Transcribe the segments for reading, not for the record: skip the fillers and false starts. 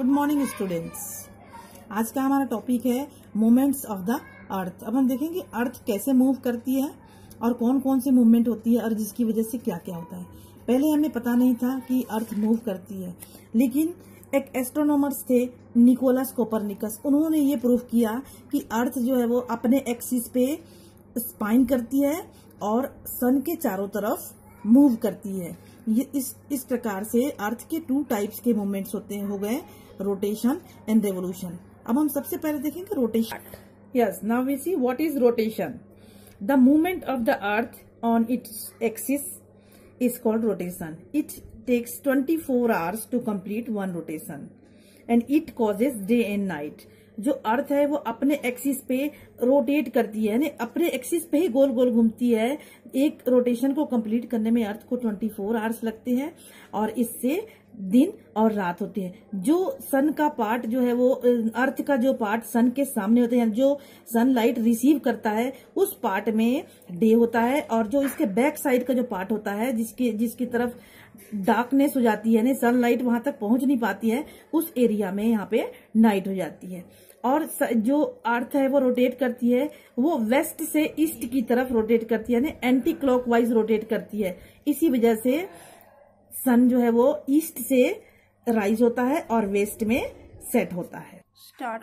Good morning students. आज का हमारा टॉपिक है मूवमेंट्स ऑफ द अर्थ। अब हम देखेंगे अर्थ कैसे मूव करती है और कौन कौन सी मूवमेंट होती है और जिसकी वजह से क्या क्या होता है। पहले हमें पता नहीं था कि अर्थ मूव करती है, लेकिन एक एस्ट्रोनॉमर्स थे निकोलस कोपरनिकस, उन्होंने ये प्रूव किया कि अर्थ जो है वो अपने एक्सिस पे स्पाइन करती है और सन के चारों तरफ मूव करती है। ये इस प्रकार से अर्थ के 2 टाइप्स के मूवमेंट्स होते हैं, हो गए रोटेशन एंड रेवोल्यूशन। अब हम सबसे पहले देखेंगे rotation. Yes, now we see what is rotation. The movement of the earth on its axis is called rotation. It takes 24 hours to complete one rotation and it causes day and night। जो अर्थ है वो अपने axis पे rotate करती है, यानी अपने axis पे ही गोल गोल घूमती है। एक रोटेशन को कंप्लीट करने में अर्थ को 24 hours लगते हैं और इससे दिन और रात होती है। जो सन का पार्ट जो है वो अर्थ का जो पार्ट सन के सामने होते हैं, जो सनलाइट रिसीव करता है उस पार्ट में डे होता है, और जो इसके बैक साइड का जो पार्ट होता है जिसकी तरफ डार्कनेस हो जाती है, यानी सनलाइट वहां तक पहुंच नहीं पाती है, उस एरिया में यहाँ पे नाइट हो जाती है। और जो अर्थ है वो रोटेट करती है, वो वेस्ट से ईस्ट की तरफ रोटेट करती है, यानी एंटी क्लॉकवाइज रोटेट करती है। इसी वजह से सन जो है वो ईस्ट से राइज होता है और वेस्ट में सेट होता है। स्टार्ट।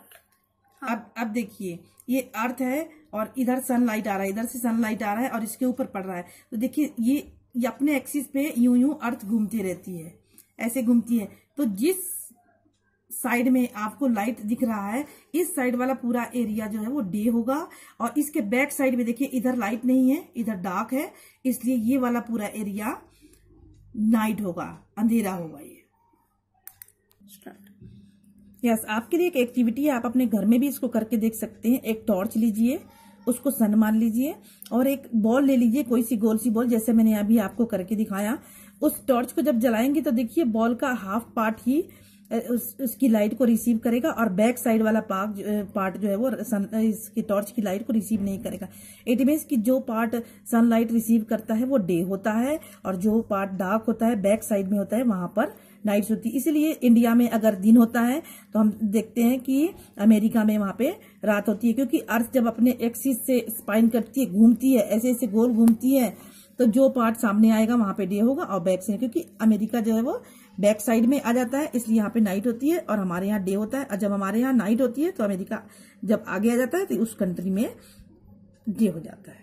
अब देखिए, ये अर्थ है और इधर सनलाइट आ रहा है, इधर से सनलाइट आ रहा है और इसके ऊपर पड़ रहा है। तो देखिए ये अपने एक्सिस पे यूं अर्थ घूमती रहती है, ऐसे घूमती है। तो जिस साइड में आपको लाइट दिख रहा है, इस साइड वाला पूरा एरिया जो है वो डे होगा, और इसके बैक साइड में देखिए इधर लाइट नहीं है, इधर डार्क है, इसलिए ये वाला पूरा एरिया नाइट होगा, अंधेरा होगा ये। यस, आपके लिए एक एक्टिविटी है, आप अपने घर में भी इसको करके देख सकते हैं। एक टॉर्च लीजिए, उसको सन मान लीजिए और एक बॉल ले लीजिए, कोई सी गोल सी बॉल, जैसे मैंने अभी आपको करके दिखाया। उस टॉर्च को जब जलाएंगे तो देखिए बॉल का हाफ पार्ट ही उसकी लाइट को रिसीव करेगा और बैक साइड वाला पार्ट जो है वो इसकी टॉर्च की लाइट को रिसीव नहीं करेगा। इट मीन्स कि जो पार्ट सनलाइट रिसीव करता है वो डे होता है, और जो पार्ट डार्क होता है बैक साइड में होता है वहां पर नाइट्स होती है। इसलिए इंडिया में अगर दिन होता है तो हम देखते हैं कि अमेरिका में वहां पे रात होती है, क्योंकि अर्थ जब अपने एक्सिस से स्पाइन करती है, घूमती है, ऐसे ऐसे गोल घूमती है, तो जो पार्ट सामने आएगा वहां पे डे होगा और बैक से, क्योंकि अमेरिका जो है वो बैक साइड में आ जाता है, इसलिए यहाँ पे नाइट होती है और हमारे यहाँ डे होता है। और जब हमारे यहाँ नाइट होती है तो अमेरिका जब आगे आ जाता है तो उस कंट्री में डे हो जाता है।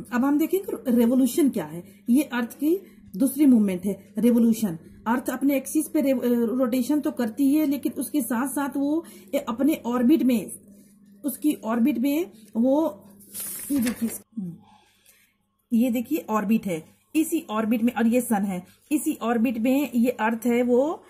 अब हम देखेंगे रेवोल्यूशन क्या है। ये अर्थ की दूसरी मूवमेंट है, रेवोल्यूशन। अर्थ अपने एक्सिस पे रोटेशन तो करती है, लेकिन उसके साथ साथ वो अपने ऑर्बिट में, उसकी ऑर्बिट में वो ये देखिए ऑर्बिट है, इसी ऑर्बिट में, और ये सन है, इसी ऑर्बिट में ये अर्थ है वो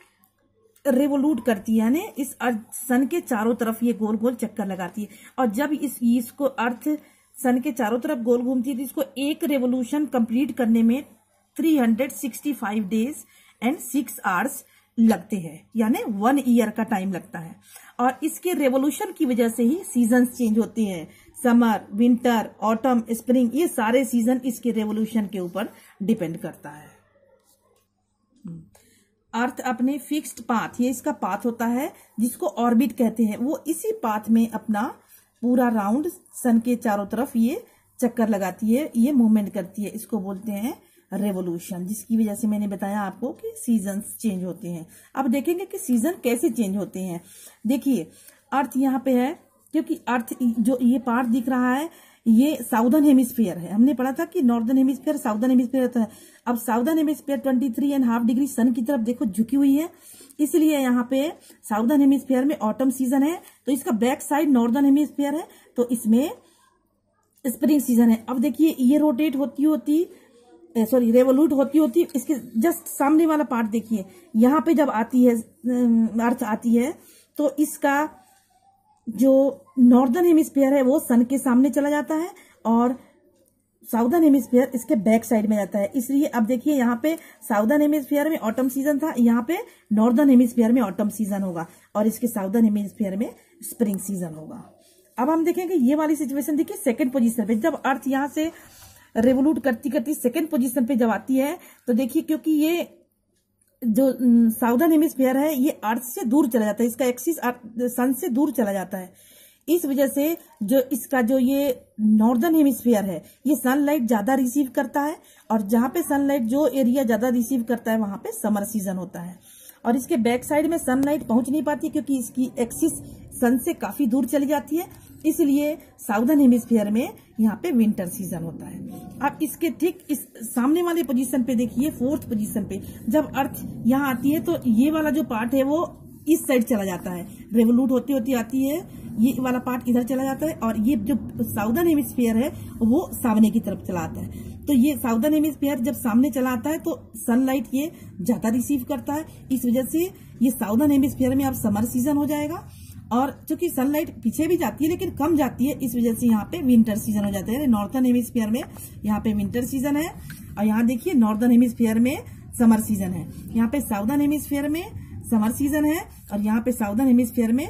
रिवोल्यूट करती है, यानी इस सन के चारों तरफ ये गोल गोल चक्कर लगाती है। और जब इसको अर्थ सन के चारों तरफ गोल घूमती है तो इसको एक रेवोल्यूशन कंप्लीट करने में 365 days and 6 hours लगते हैं, यानी 1 year का टाइम लगता है। और इसके रेवोल्यूशन की वजह से ही सीजन चेंज होते हैं, समर, विंटर, ऑटम, स्प्रिंग, ये सारे सीजन इसके रेवोल्यूशन के ऊपर डिपेंड करता है। अर्थ अपने फिक्स्ड पाथ, ये इसका पाथ होता है जिसको ऑर्बिट कहते हैं, वो इसी पाथ में अपना पूरा राउंड सन के चारों तरफ ये चक्कर लगाती है, ये मूवमेंट करती है, इसको बोलते हैं रेवोल्यूशन, जिसकी वजह से मैंने बताया आपको कि सीजन्स चेंज होते हैं। अब देखेंगे कि सीजन कैसे चेंज होते हैं। देखिए अर्थ यहाँ पे है, क्योंकि अर्थ जो ये पार्ट दिख रहा है ये साउदर्न हेमिस्फीयर है। हमने पढ़ा था कि नॉर्दर्न हेमिस्फीयर, साउदर्न हेमिस्फीयर होता है। अब साउदर्न हेमिस्फीयर 23.5 डिग्री सन की तरफ देखो झुकी हुई है, इसलिए यहाँ पे साउदर्न हेमिस्फीयर में ऑटम सीजन है, तो इसका बैक साइड नॉर्दर्न हेमिस्फीयर है, तो इसमें स्प्रिंग सीजन है। अब देखिए ये रोटेट होती रेवोल्यूट होती इसके जस्ट सामने वाला पार्ट देखिए, यहाँ पे जब आती है अर्थ आती है तो इसका जो नॉर्दर्न हेमिस्फीयर है वो सन के सामने चला जाता है और साउदर्न हेमिस्फीयर इसके बैक साइड में जाता है। इसलिए अब देखिए यहाँ पे साउदर्न हेमिस्फीयर में ऑटम सीजन था, यहाँ पे नॉर्दर्न हेमिस्फीयर में ऑटम सीजन होगा और इसके साउदर्न हेमिस्फीयर में स्प्रिंग सीजन होगा। अब हम देखेंगे ये वाली सिचुएशन, देखिए सेकंड पोजीशन पे जब अर्थ यहाँ से रेवोल्यूट करती करती सेकंड पोजीशन पे जब आती है तो देखिए, क्योंकि ये जो साउदर्न हेमिस्फीयर है ये अर्थ से दूर चला जाता है, इसका एक्सिस सन से दूर चला जाता है। इस वजह से जो इसका जो ये नॉर्दर्न हेमिस्फीयर है ये सनलाइट ज्यादा रिसीव करता है, और जहां पे सनलाइट जो एरिया ज्यादा रिसीव करता है वहां पे समर सीजन होता है। और इसके बैक साइड में सनलाइट पहुंच नहीं पाती क्योंकि इसकी एक्सिस सन से काफी दूर चली जाती है, इसलिए साउदर्न हेमिस्फीयर में यहाँ पे विंटर सीजन होता है। अब इसके ठीक इस सामने वाले पोजीशन पे देखिए, फोर्थ पोजीशन पे जब अर्थ यहाँ आती है तो ये वाला जो पार्ट है वो इस साइड चला जाता है, रेवोल्यूट होती होती आती है, ये वाला पार्ट इधर चला जाता है, और ये जो साउदर्न हेमिस्फीयर है वो सामने की तरफ चला आता है। तो ये साउदर्न हेमिस्फीयर जब सामने चला आता है तो सनलाइट ये ज्यादा रिसीव करता है, इस वजह से ये साउदर्न हेमिस्फीयर में अब समर सीजन हो जाएगा। और चूंकि सनलाइट पीछे भी जाती है लेकिन कम जाती है, इस वजह से यहाँ पे विंटर सीजन हो जाता है। नॉर्थर्न हेमिस्फीयर में यहाँ पे विंटर सीजन है, और यहाँ देखिए नॉर्दर्न हेमिस्फीयर में समर सीजन है। यहाँ पे साउदर्न हेमिस्फीयर में समर सीजन है, और यहाँ पे साउदर्न हेमिस्फीयर में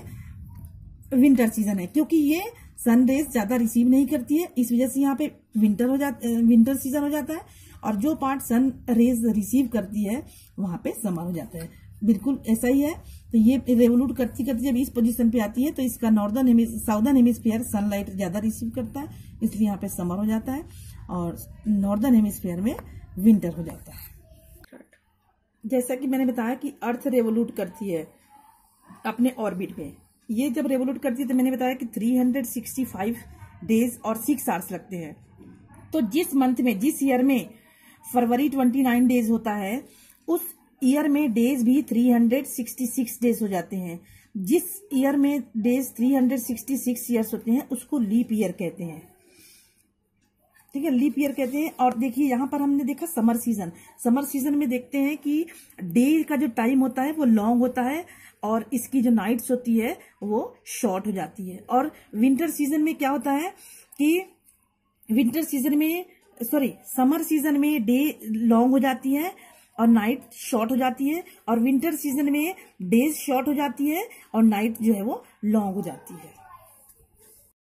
विंटर सीजन है। क्योंकि ये सन रेज ज्यादा रिसीव नहीं करती है, इस वजह से यहाँ पे विंटर सीजन हो जाता है, और जो पार्ट सन रेज रिसीव करती है वहां पे समर हो जाता है। बिल्कुल ऐसा ही है। तो ये रेवोल्यूट करती करती जब इस पोजीशन पे आती है तो इसका साउदर्न हेमिस्फीयर सनलाइट ज्यादा रिसीव करता है, इसलिए यहाँ पे समर हो जाता है, और नॉर्दर्न हेमिस्फीयर में विंटर हो जाता है। जैसा कि मैंने बताया कि अर्थ रेवोल्यूट करती है अपने ऑर्बिट में, ये जब रेवोल्यूट करती है तो मैंने बताया कि 365 डेज और 6 आवर्स लगते हैं। तो जिस मंथ में, जिस ईयर में फरवरी 29 डेज होता है, उस ईयर में डेज भी 366 डेज हो जाते हैं। जिस ईयर में डेज 366 ईयर्स होते हैं उसको लीप ईयर कहते हैं। ठीक है, लीप ईयर कहते हैं। और देखिए यहाँ पर हमने देखा समर सीजन, समर सीजन में देखते हैं कि डे का जो टाइम होता है वो लॉन्ग होता है, और इसकी जो नाइट्स होती है वो शॉर्ट हो जाती है। और विंटर सीजन में क्या होता है कि समर सीजन में डे लॉन्ग हो जाती है और नाइट शॉर्ट हो जाती है, और विंटर सीजन में डेज शॉर्ट हो जाती है और नाइट जो है वो लॉन्ग हो जाती है।